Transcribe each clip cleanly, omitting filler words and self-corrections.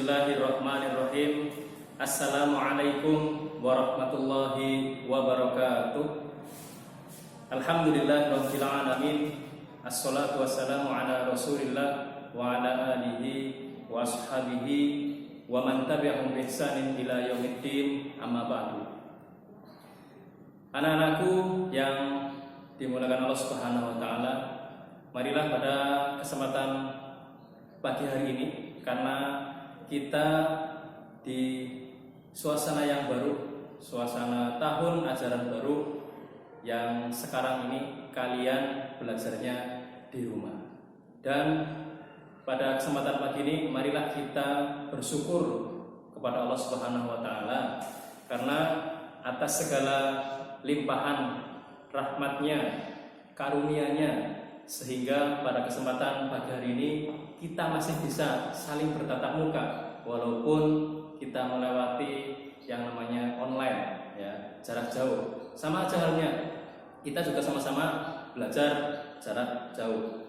Bismillahirrahmanirrahim. Assalamualaikum warahmatullahi wabarakatuh. Alhamdulillahirabbil alamin. Assalatu wassalamu ala Rasulillah wa ala alihi wa ashabihi wa man tabi'ahum bi ihsanin ila yaumiddin. Amma ba'du. Anak-anakku yang dimuliakan Allah Subhanahu wa taala, marilah pada kesempatan pagi hari ini, karena kita di suasana yang baru, suasana tahun ajaran baru yang sekarang ini kalian belajarnya di rumah. Dan pada kesempatan pagi ini marilah kita bersyukur kepada Allah Subhanahu wa taala karena atas segala limpahan rahmatnya, karunia-Nya, sehingga pada kesempatan pagi hari ini kita masih bisa saling bertatap muka walaupun kita melewati yang namanya online, ya, jarak jauh. Sama aja halnya, kita juga sama-sama belajar jarak jauh.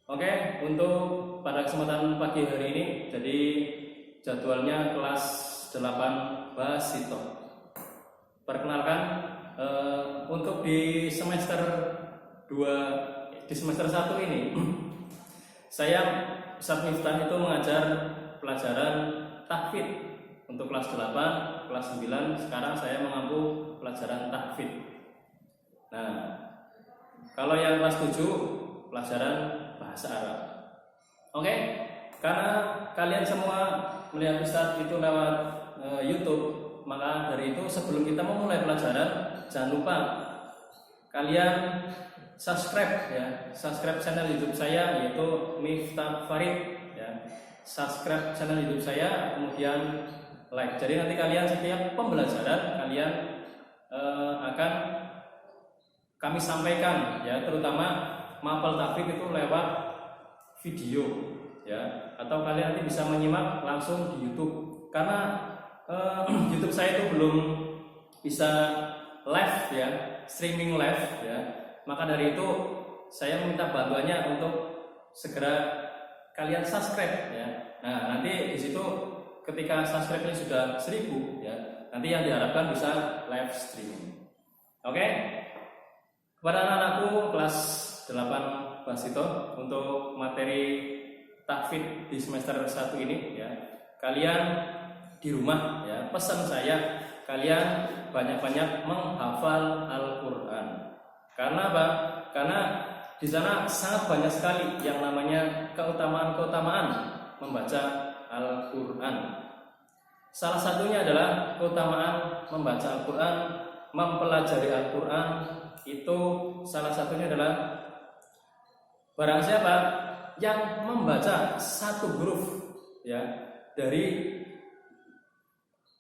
Oke, untuk pada kesempatan pagi hari ini, jadi jadwalnya kelas 8 Basito. Perkenalkan, untuk di semester 2, di semester 1 ini saya Ustaz Miftah itu mengajar pelajaran tahfidz untuk kelas 8, kelas 9. Sekarang saya mengampu pelajaran tahfidz. Nah, kalau yang kelas 7 pelajaran bahasa Arab. Oke? Karena kalian semua melihat Ustaz itu lewat YouTube, maka dari itu sebelum kita memulai pelajaran, jangan lupa kalian subscribe, ya, subscribe channel YouTube saya yaitu Miftah Farid, ya. Subscribe channel YouTube saya, kemudian like. Jadi nanti kalian setiap pembelajaran kalian akan kami sampaikan, ya, terutama mapel tahfidz itu lewat video, ya, atau kalian nanti bisa menyimak langsung di YouTube karena YouTube saya itu belum bisa live, ya, streaming live, ya. Maka dari itu saya meminta bantuannya untuk segera kalian subscribe, ya. Nah, nanti di situ ketika subscribe-nya sudah 1000, ya, nanti yang diharapkan bisa live streaming. Oke? Kepada anak-anakku kelas 8 Basito untuk materi tahfidz di semester 1 ini, ya, kalian di rumah, ya, pesan saya kalian banyak-banyak menghafal Al-Qur'an. Karena apa? Karena di sana sangat banyak sekali yang namanya keutamaan-keutamaan membaca Al-Qur'an. Salah satunya adalah keutamaan membaca Al-Qur'an, mempelajari Al-Qur'an. Itu salah satunya adalah barang siapa yang membaca satu huruf, ya, dari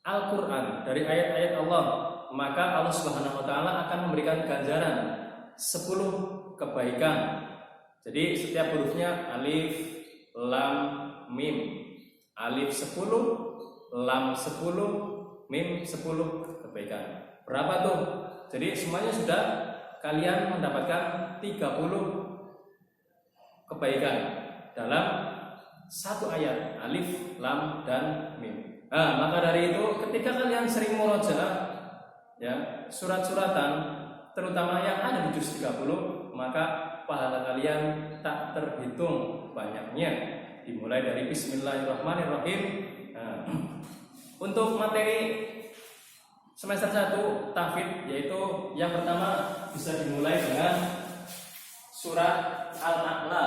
Al-Qur'an, dari ayat-ayat Allah, maka Allah Subhanahu wa taala akan memberikan ganjaran 10 kebaikan. Jadi setiap hurufnya alif, lam, mim. Alif 10, lam 10, mim 10 kebaikan. Berapa tuh? Jadi semuanya sudah kalian mendapatkan 30 kebaikan dalam satu ayat, alif, lam, dan mim. Nah, maka dari itu ketika kalian sering murojaah, ya, surat-suratan terutama yang ada di juz 30, maka pahala kalian tak terhitung banyaknya, dimulai dari Bismillahirrahmanirrahim. Nah, untuk materi semester 1 tahfidz, yaitu yang pertama bisa dimulai dengan surat Al-A'la,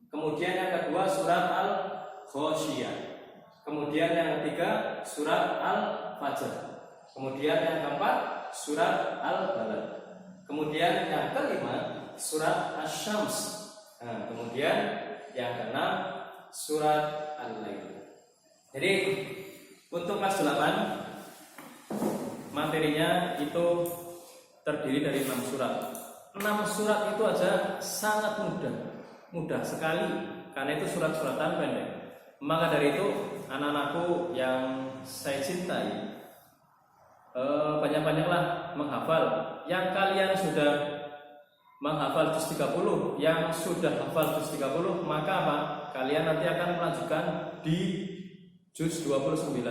kemudian yang kedua surat Al-Ghasyiyah, kemudian yang ketiga surat Al-Fajr, kemudian yang keempat surat Al-Balad, kemudian yang kelima surat Asy-Syams, nah, kemudian yang keenam surat Al-Lail. Jadi untuk kelas 8 materinya itu terdiri dari 6 surat. 6 surat itu aja sangat mudah sekali karena itu surat-suratan pendek. Maka dari itu anak-anakku yang saya cintai, banyak-banyaklah menghafal. Yang kalian sudah menghafal juz 30, yang sudah hafal juz 30, maka apa? Kalian nanti akan melanjutkan di juz 29.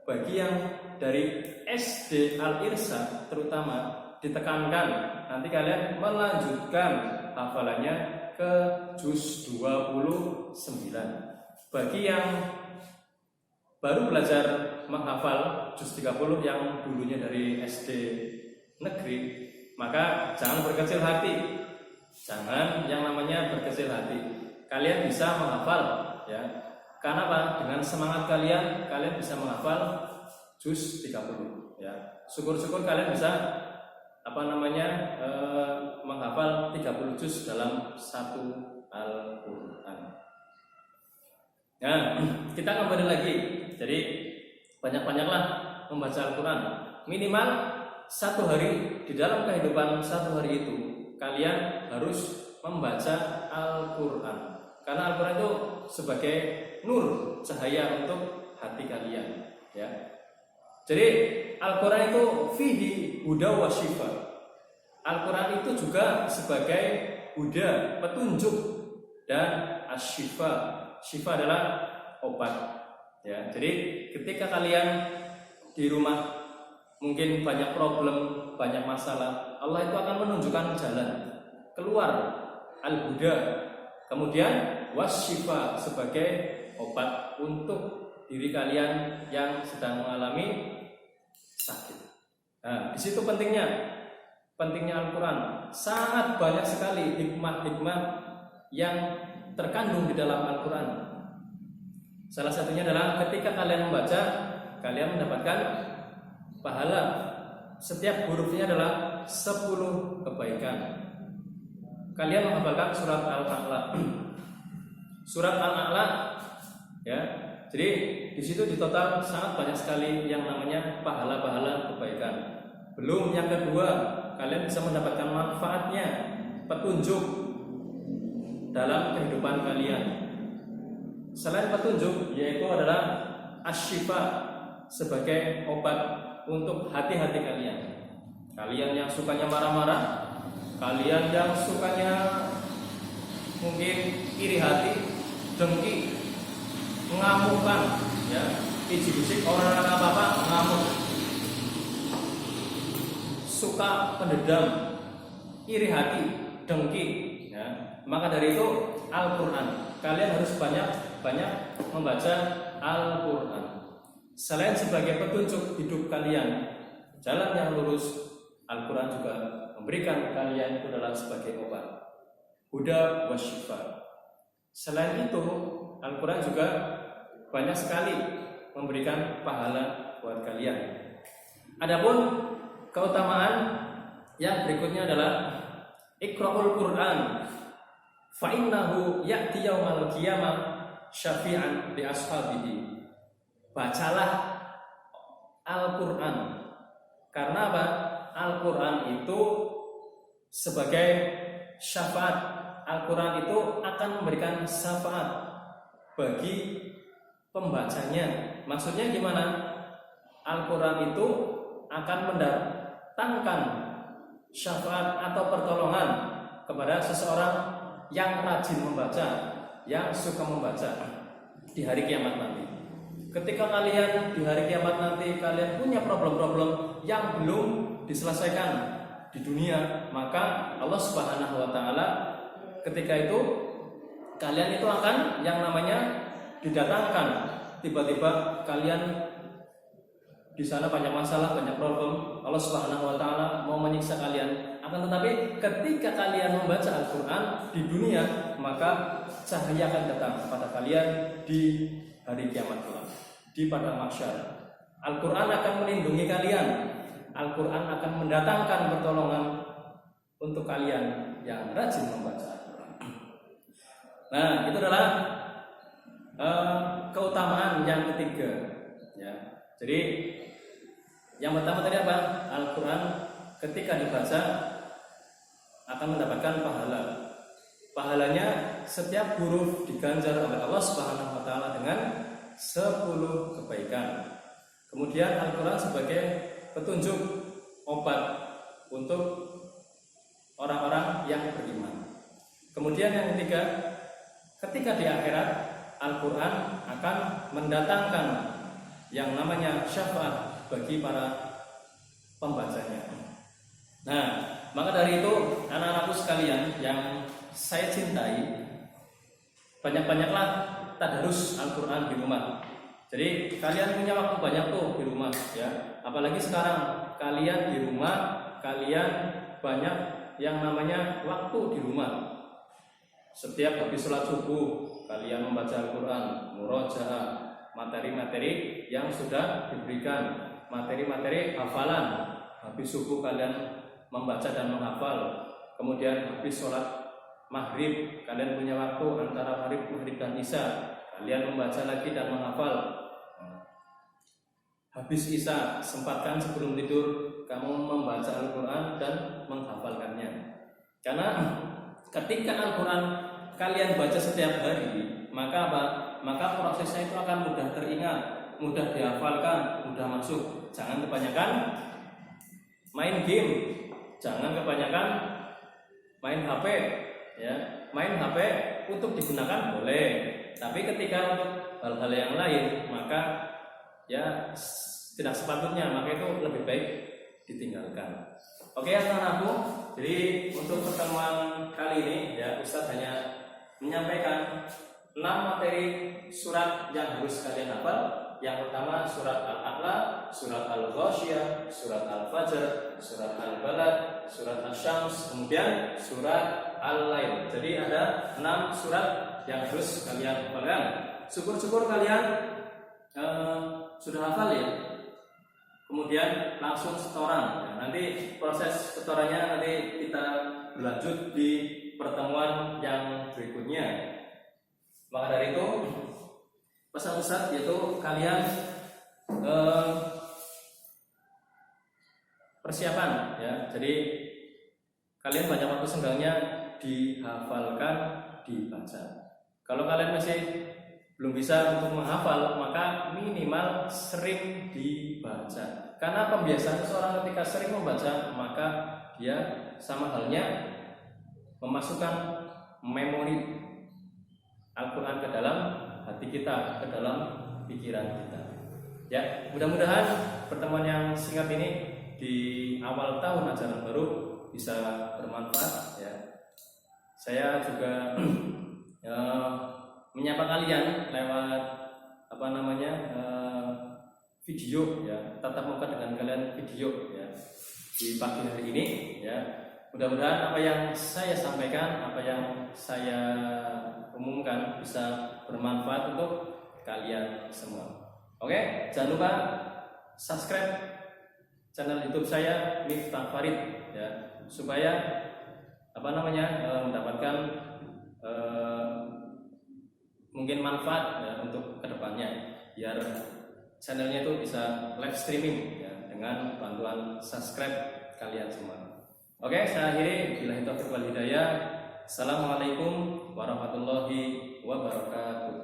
Bagi yang dari SD Al-Irsyad terutama ditekankan, nanti kalian melanjutkan hafalannya ke juz 29. Bagi yang baru belajar menghafal juz 30 yang dulunya dari SD negeri, maka jangan berkecil hati. Jangan yang namanya berkecil hati. Kalian bisa menghafal, ya. Karena apa? Dengan semangat kalian bisa menghafal juz 30, ya. Syukur-syukur kalian bisa menghafal 30 juz dalam satu Al-Qur'an. Nah, kita kembali lagi. Jadi banyak-banyaklah membaca Al-Quran. Minimal satu hari, di dalam kehidupan satu hari itu kalian harus membaca Al-Quran. Karena Al-Quran itu sebagai nur, cahaya untuk hati kalian, ya. Jadi Al-Quran itu fihi huda wa syifa. Al-Quran itu juga sebagai huda, petunjuk, dan asyifa. Syifa adalah obat, ya. Jadi ketika kalian di rumah mungkin banyak problem, banyak masalah, Allah itu akan menunjukkan jalan keluar, al-huda. Kemudian wasyifa sebagai obat untuk diri kalian yang sedang mengalami sakit. Nah, di situ pentingnya Al-Quran. Sangat banyak sekali hikmah-hikmah yang terkandung di dalam Al-Quran. Salah satunya adalah ketika kalian membaca, kalian mendapatkan pahala. Setiap hurufnya adalah 10 kebaikan. Kalian menghafalkan surat Al-A'la. Surat Al-A'la, ya. Jadi di situ di total sangat banyak sekali yang namanya pahala-pahala kebaikan. Belum yang kedua, kalian bisa mendapatkan manfaatnya, petunjuk dalam kehidupan kalian. Selain petunjuk, yaitu adalah asyifa sebagai obat untuk hati-hati kalian. Kalian yang sukanya marah-marah, kalian yang sukanya mungkin iri hati, dengki, mengamukkan, ya, ijik-ijik orang apa-apa ngamuk, suka pendendam, iri hati, dengki, ya. Maka dari itu Al-Quran, kalian harus banyak membaca Al-Quran. Selain sebagai petunjuk hidup kalian, jalan yang lurus, Al-Quran juga memberikan kalian itu adalah sebagai obat, huda wa syifa. Selain itu, Al-Quran juga banyak sekali memberikan pahala buat kalian. Adapun keutamaan yang berikutnya adalah Iqra'ul Quran fa innahu ya'ti yaumal qiyamah syafi'an li ashabihi. Bacalah Al-Quran. Karena apa? Al-Quran itu sebagai syafaat. Al-Quran itu akan memberikan syafaat bagi pembacanya. Maksudnya gimana? Al-Quran itu akan mendatangkan syafaat atau pertolongan kepada seseorang yang rajin membaca, yang suka membaca di hari kiamat nanti. Ketika kalian di hari kiamat nanti kalian punya problem-problem yang belum diselesaikan di dunia, maka Allah Subhanahu wa taala ketika itu kalian itu akan yang namanya didatangkan, tiba-tiba kalian di sana banyak masalah, banyak problem, Allah Subhanahu wa taala mau menyiksa kalian. Akan tetapi ketika kalian membaca Al-Qur'an di dunia, maka cahaya akan datang kepada kalian di hari kiamat kelak, di padang mahsyar. Al-Qur'an akan melindungi kalian. Al-Qur'an akan mendatangkan pertolongan untuk kalian yang rajin membaca Al-Qur'an. Nah, itu adalah keutamaan yang ketiga, ya. Jadi yang pertama tadi apa? Al-Quran ketika dibaca akan mendapatkan pahala. Pahalanya setiap huruf diganjar oleh Allah Subhanahu wa taala dengan 10 kebaikan. Kemudian Al-Quran sebagai petunjuk obat untuk orang-orang yang beriman. Kemudian yang ketiga, ketika di akhirat Al-Quran akan mendatangkan yang namanya syafaat bagi para pembacanya. Nah, maka dari itu anak-anakku sekalian yang saya cintai, banyak-banyaklah tadarus Al-Quran di rumah. Jadi kalian punya waktu banyak tuh di rumah ya. Apalagi sekarang kalian di rumah, kalian banyak yang namanya waktu di rumah. Setiap habis sholat subuh kalian membaca Al-Quran, murojaah, materi-materi yang sudah diberikan, materi-materi hafalan. Habis subuh kalian membaca dan menghafal. Kemudian habis sholat maghrib kalian punya waktu antara maghrib dan isya, kalian membaca lagi dan menghafal. Habis isya sempatkan sebelum tidur kamu membaca Al-Quran dan menghafalkannya. Karena ketika Al-Quran kalian baca setiap hari, maka apa? Maka prosesnya itu akan mudah teringat, mudah dihafalkan, mudah masuk. Jangan kebanyakan main game, jangan kebanyakan main HP ya. Main HP untuk digunakan boleh, tapi ketika untuk hal-hal yang lain maka ya tidak sepatutnya, maka itu lebih baik ditinggalkan. Oke anak-anakku, jadi untuk pertemuan kali ini ya Ustadz hanya menyampaikan 6 materi surat yang harus kalian hafal. Yang pertama surat Al-A'la, surat Al-Ghasyiyah, surat Al-Fajr, surat Al-Balad, surat Asy-Syams, kemudian surat Al-Lail. Jadi ada 6 surat yang harus kalian hafalkan. Syukur-syukur kalian sudah hafal ya. Kemudian langsung setoran. Ya, nanti proses setorannya nanti kita berlanjut di pertemuan yang berikutnya. Maka dari itu pesan Ustadz yaitu kalian persiapan ya. Jadi kalian banyak waktu senggangnya dihafalkan, dibaca. Kalau kalian masih belum bisa untuk menghafal, maka minimal sering dibaca. Karena pembiasaan seorang ketika sering membaca, maka dia sama halnya memasukkan memori Al-Quran ke dalam hati kita, ke dalam pikiran kita. Ya, mudah-mudahan pertemuan yang singkat ini di awal tahun ajaran baru bisa bermanfaat. Ya, saya juga menyapa kalian lewat video ya, tatap muka dengan kalian video ya di pagi hari ini ya. Mudah-mudahan apa yang saya sampaikan, apa yang saya umumkan bisa bermanfaat untuk kalian semua. Oke, jangan lupa subscribe channel YouTube saya Miftah Farid ya, supaya mendapatkan mungkin manfaat ya, untuk kedepannya, biar channelnya itu bisa live streaming ya, dengan bantuan subscribe kalian semua. Oke, saya akhiri. Billahi taufiq wal hidayah. Assalamualaikum warahmatullahi wabarakatuh.